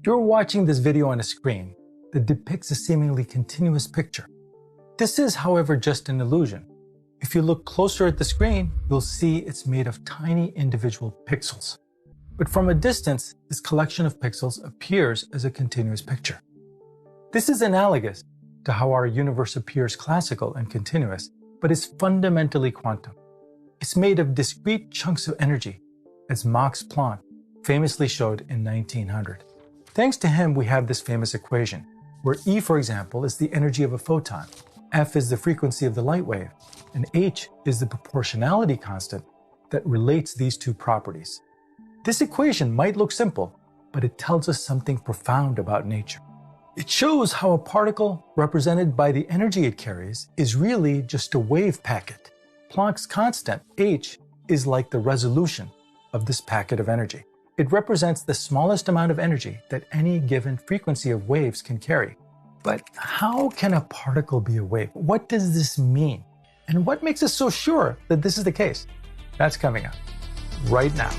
You're watching this video on a screen that depicts a seemingly continuous picture. This is, however, just an illusion. If you look closer at the screen, you'll see it's made of tiny individual pixels. But from a distance, this collection of pixels appears as a continuous picture. This is analogous to how our universe appears classical and continuous, but is fundamentally quantum. It's made of discrete chunks of energy, as Max Planck famously showed in 1900. Thanks to him, we have this famous equation, where E, for example, is the energy of a photon, F is the frequency of the light wave, and H is the proportionality constant that relates these two properties. This equation might look simple, but it tells us something profound about nature. It shows how a particle, represented by the energy it carries, is really just a wave packet. Planck's constant, H, is like the resolution of this packet of energy. It represents the smallest amount of energy that any given frequency of waves can carry. But how can a particle be a wave? What does this mean? And what makes us so sure that this is the case? That's coming up right now.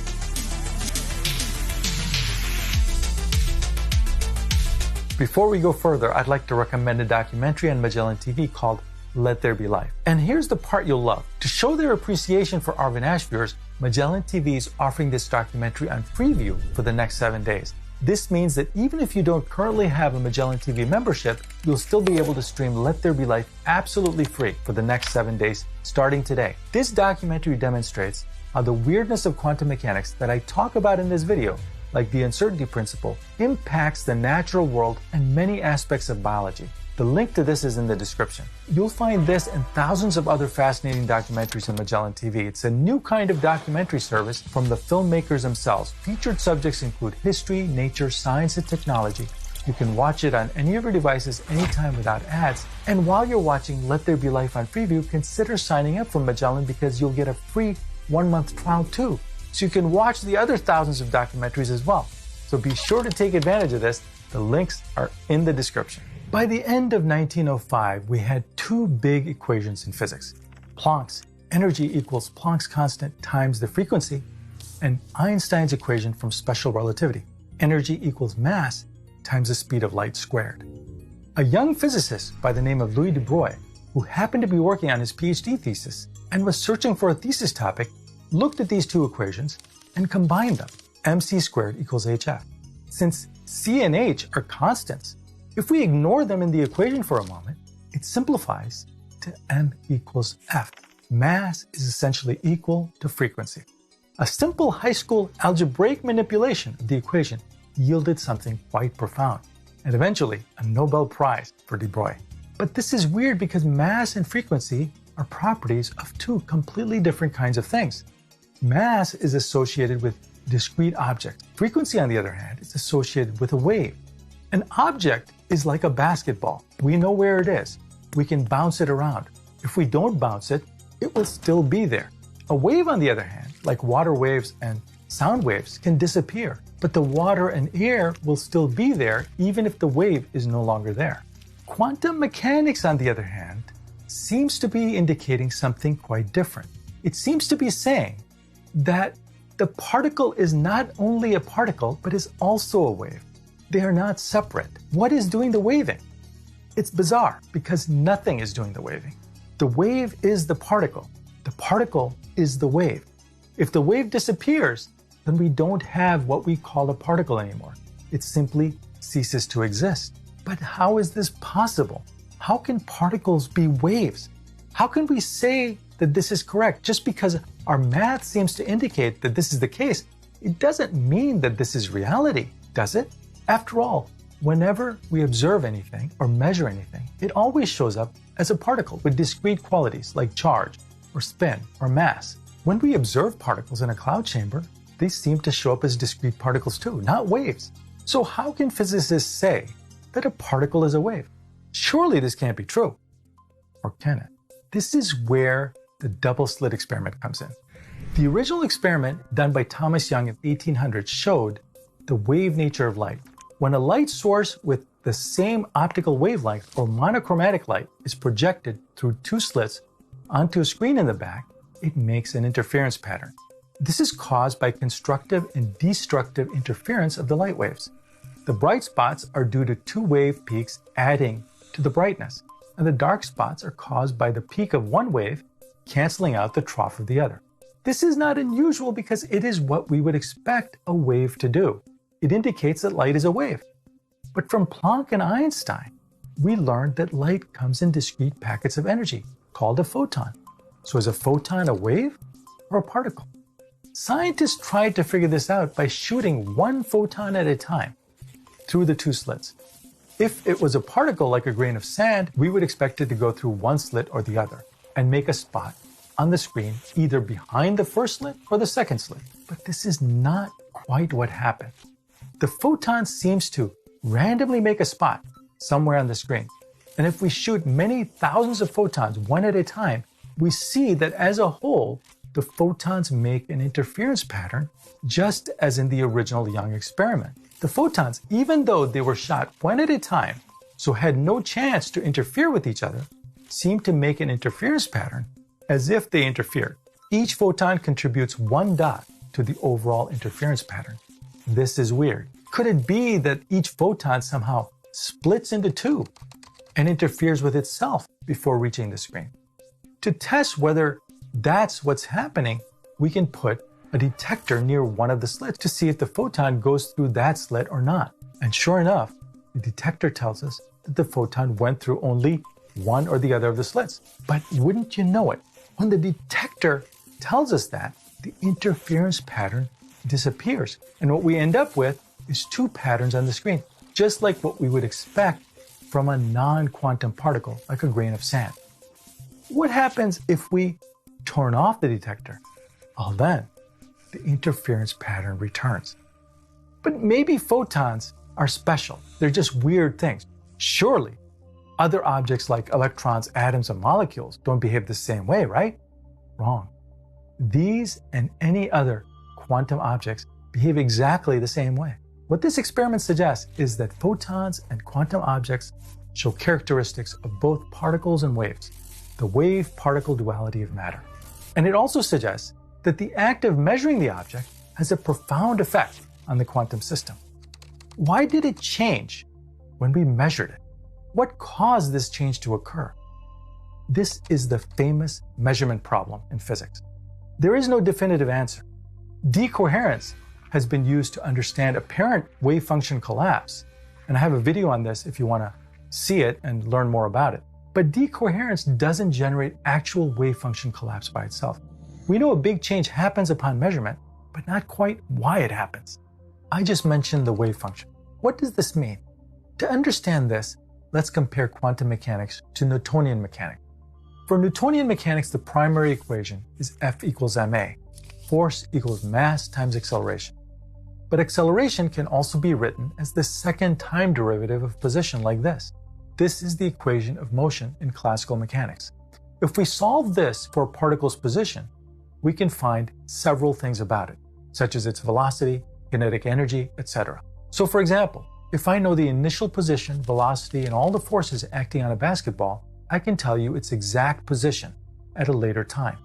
Before we go further, I'd like to recommend a documentary on Magellan TV called Let There Be Life. And here's the part you'll love. To show their appreciation for Arvin Ash viewers, Magellan TV is offering this documentary on Freeview for the next 7 days. This means that even if you don't currently have a Magellan TV membership, you'll still be able to stream Let There Be Life absolutely free for the next 7 days, starting today. This documentary demonstrates how the weirdness of quantum mechanics that I talk about in this video, like the uncertainty principle, impacts the natural world and many aspects of biology. The link to this is in the description. You'll find this and thousands of other fascinating documentaries on Magellan TV. It's a new kind of documentary service from the filmmakers themselves. Featured subjects include history, nature, science, and technology. You can watch it on any of your devices anytime without ads. And while you're watching Let There Be Life on Freeview, consider signing up for Magellan because you'll get a free 1-month trial too. So you can watch the other thousands of documentaries as well. So be sure to take advantage of this. The links are in the description. By the end of 1905, we had two big equations in physics. Planck's energy equals Planck's constant times the frequency, and Einstein's equation from special relativity. Energy equals mass times the speed of light squared. A young physicist by the name of Louis de Broglie, who happened to be working on his PhD thesis and was searching for a thesis topic, looked at these two equations and combined them. mc squared equals hf. Since c and h are constants, if we ignore them in the equation for a moment, it simplifies to m equals f. Mass is essentially equal to frequency. A simple high school algebraic manipulation of the equation yielded something quite profound, and eventually a Nobel Prize for de Broglie. But this is weird because mass and frequency are properties of two completely different kinds of things. Mass is associated with discrete objects. Frequency, on the other hand, is associated with a wave. An object is like a basketball. We know where it is. We can bounce it around. If we don't bounce it, it will still be there. A wave, on the other hand, like water waves and sound waves, can disappear, but the water and air will still be there even if the wave is no longer there. Quantum mechanics, on the other hand, seems to be indicating something quite different. It seems to be saying that the particle is not only a particle, but is also a wave. They are not separate. What is doing the waving? It's bizarre because nothing is doing the waving. The wave is the particle. The particle is the wave. If the wave disappears, then we don't have what we call a particle anymore. It simply ceases to exist. But how is this possible? How can particles be waves? How can we say that this is correct? Just because our math seems to indicate that this is the case, it doesn't mean that this is reality, does it? After all, whenever we observe anything or measure anything, it always shows up as a particle with discrete qualities like charge or spin or mass. When we observe particles in a cloud chamber, they seem to show up as discrete particles too, not waves. So how can physicists say that a particle is a wave? Surely this can't be true. Or can it? This is where the double slit experiment comes in. The original experiment done by Thomas Young in 1800 showed the wave nature of light. When a light source with the same optical wavelength or monochromatic light is projected through two slits onto a screen in the back, it makes an interference pattern. This is caused by constructive and destructive interference of the light waves. The bright spots are due to two wave peaks adding to the brightness, and the dark spots are caused by the peak of one wave canceling out the trough of the other. This is not unusual because it is what we would expect a wave to do. It indicates that light is a wave. But from Planck and Einstein, we learned that light comes in discrete packets of energy, called a photon. So is a photon a wave or a particle? Scientists tried to figure this out by shooting one photon at a time through the two slits. If it was a particle like a grain of sand, we would expect it to go through one slit or the other and make a spot on the screen either behind the first slit or the second slit. But this is not quite what happened. The photon seems to randomly make a spot somewhere on the screen. And if we shoot many thousands of photons one at a time, we see that as a whole, the photons make an interference pattern, just as in the original Young experiment. The photons, even though they were shot one at a time, so had no chance to interfere with each other, seem to make an interference pattern as if they interfered. Each photon contributes one dot to the overall interference pattern. This is weird. Could it be that each photon somehow splits into two and interferes with itself before reaching the screen? To test whether that's what's happening, we can put a detector near one of the slits to see if the photon goes through that slit or not. And sure enough, the detector tells us that the photon went through only one or the other of the slits. But wouldn't you know it, when the detector tells us that, the interference pattern disappears. And what we end up with is two patterns on the screen, just like what we would expect from a non-quantum particle, like a grain of sand. What happens if we turn off the detector? Well, then the interference pattern returns. But maybe photons are special. They're just weird things. Surely, other objects like electrons, atoms, and molecules don't behave the same way, right? Wrong. These and any other quantum objects behave exactly the same way. What this experiment suggests is that photons and quantum objects show characteristics of both particles and waves, the wave-particle duality of matter. And it also suggests that the act of measuring the object has a profound effect on the quantum system. Why did it change when we measured it? What caused this change to occur? This is the famous measurement problem in physics. There is no definitive answer. Decoherence has been used to understand apparent wave function collapse, and I have a video on this if you want to see it and learn more about it. But decoherence doesn't generate actual wave function collapse by itself. We know a big change happens upon measurement, but not quite why it happens. I just mentioned the wave function. What does this mean? To understand this, let's compare quantum mechanics to Newtonian mechanics. For Newtonian mechanics, the primary equation is F equals ma. Force equals mass times acceleration. But acceleration can also be written as the second time derivative of position like this. This is the equation of motion in classical mechanics. If we solve this for a particle's position, we can find several things about it, such as its velocity, kinetic energy, etc. So for example, if I know the initial position, velocity, and all the forces acting on a basketball, I can tell you its exact position at a later time.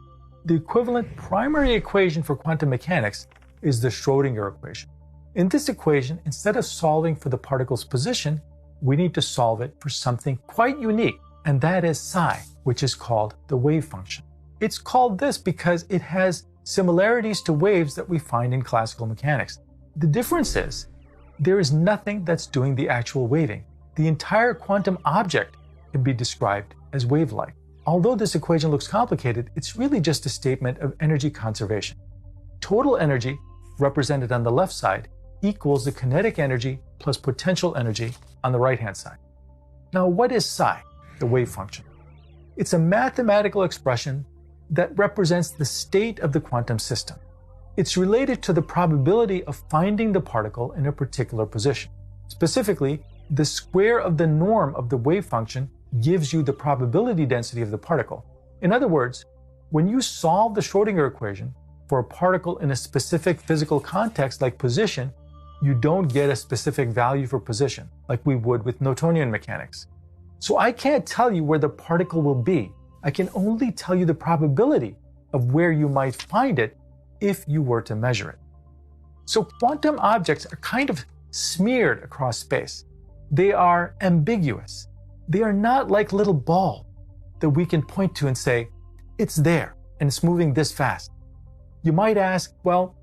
The equivalent primary equation for quantum mechanics is the Schrödinger equation. In this equation, instead of solving for the particle's position, we need to solve it for something quite unique, and that is psi, which is called the wave function. It's called this because it has similarities to waves that we find in classical mechanics. The difference is, there is nothing that's doing the actual waving. The entire quantum object can be described as wave-like. Although this equation looks complicated, it's really just a statement of energy conservation. Total energy, represented on the left side, equals the kinetic energy plus potential energy on the right-hand side. Now, what is psi, the wave function? It's a mathematical expression that represents the state of the quantum system. It's related to the probability of finding the particle in a particular position. Specifically, the square of the norm of the wave function gives you the probability density of the particle. In other words, when you solve the Schrödinger equation for a particle in a specific physical context like position, you don't get a specific value for position like we would with Newtonian mechanics. So I can't tell you where the particle will be. I can only tell you the probability of where you might find it if you were to measure it. So quantum objects are kind of smeared across space. They are ambiguous. They are not like little ball that we can point to and say, it's there and it's moving this fast. You might ask, well,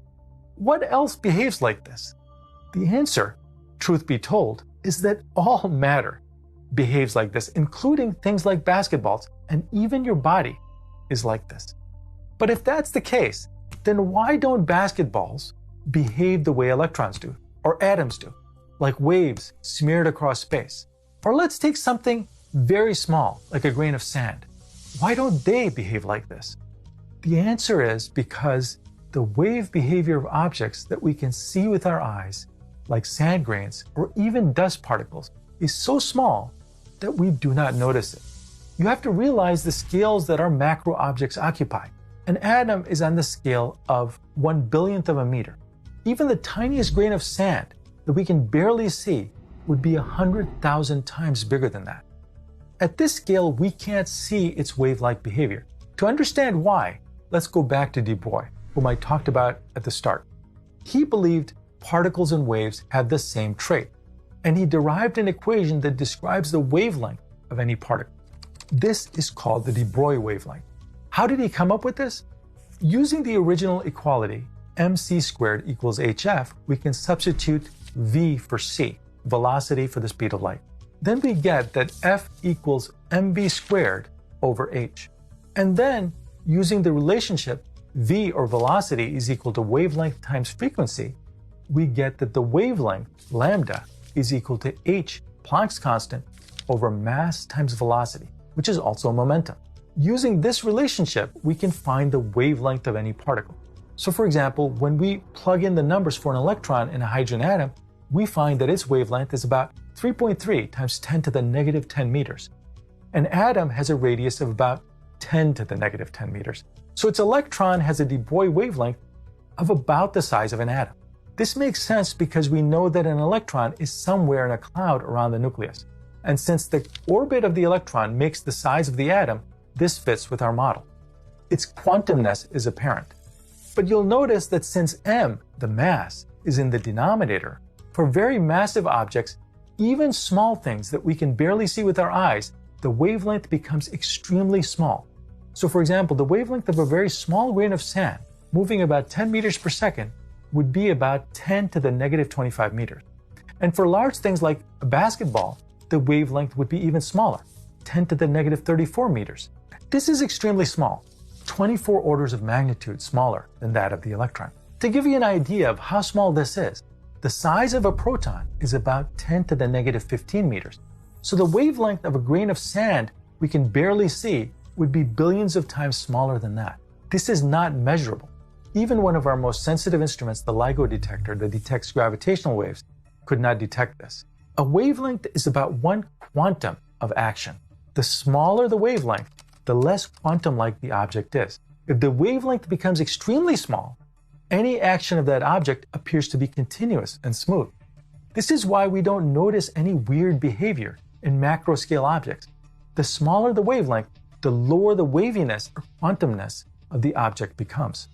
what else behaves like this? The answer, truth be told, is that all matter behaves like this, including things like basketballs, and even your body is like this. But if that's the case, then why don't basketballs behave the way electrons do, or atoms do, like waves smeared across space? Or let's take something very small, like a grain of sand. Why don't they behave like this? The answer is because the wave behavior of objects that we can see with our eyes, like sand grains or even dust particles, is so small that we do not notice it. You have to realize the scales that our macro objects occupy. An atom is on the scale of 1/billionth of a meter. Even the tiniest grain of sand that we can barely see would be 100,000 times bigger than that. At this scale, we can't see its wave-like behavior. To understand why, let's go back to Du Bois, whom I talked about at the start. He believed particles and waves had the same trait, and he derived an equation that describes the wavelength of any particle. This is called the Du Bois wavelength. How did he come up with this? Using the original equality, mc squared equals hf, we can substitute v for c, velocity for the speed of light. Then we get that f equals mv squared over h. And then, using the relationship v, or velocity, is equal to wavelength times frequency, we get that the wavelength, lambda, is equal to h, Planck's constant, over mass times velocity, which is also momentum. Using this relationship, we can find the wavelength of any particle. So for example, when we plug in the numbers for an electron in a hydrogen atom, we find that its wavelength is about 3.3 times 10 to the negative 10 meters. An atom has a radius of about 10 to the negative 10 meters. So its electron has a Du Bois wavelength of about the size of an atom. This makes sense because we know that an electron is somewhere in a cloud around the nucleus. And since the orbit of the electron makes the size of the atom, this fits with our model. Its quantumness is apparent. But you'll notice that since m, the mass, is in the denominator, for very massive objects, even small things that we can barely see with our eyes, the wavelength becomes extremely small. So for example, the wavelength of a very small grain of sand moving about 10 meters per second would be about 10 to the negative 25 meters. And for large things like a basketball, the wavelength would be even smaller, 10 to the negative 34 meters. This is extremely small, 24 orders of magnitude smaller than that of the electron. To give you an idea of how small this is, the size of a proton is about 10 to the negative 15 meters. So the wavelength of a grain of sand we can barely see would be billions of times smaller than that. This is not measurable. Even one of our most sensitive instruments, the LIGO detector that detects gravitational waves, could not detect this. A wavelength is about one quantum of action. The smaller the wavelength, the less quantum-like the object is. If the wavelength becomes extremely small, any action of that object appears to be continuous and smooth. This is why we don't notice any weird behavior in macro-scale objects. The smaller the wavelength, the lower the waviness or quantumness of the object becomes.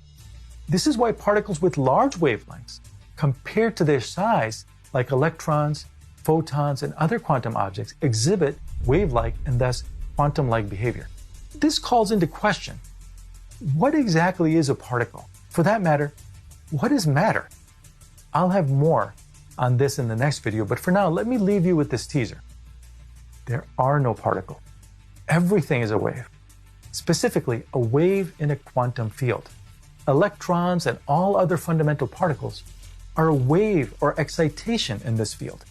This is why particles with large wavelengths, compared to their size, like electrons, photons, and other quantum objects, exhibit wave-like and thus quantum-like behavior. This calls into question, what exactly is a particle? For that matter, what is matter? I'll have more on this in the next video, but for now, let me leave you with this teaser. There are no particles. Everything is a wave. Specifically, a wave in a quantum field. Electrons and all other fundamental particles are a wave or excitation in this field.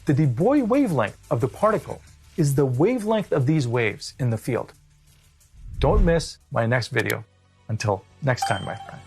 The Du Bois wavelength of the particle is the wavelength of these waves in the field. Don't miss my next video. Until next time, my friend.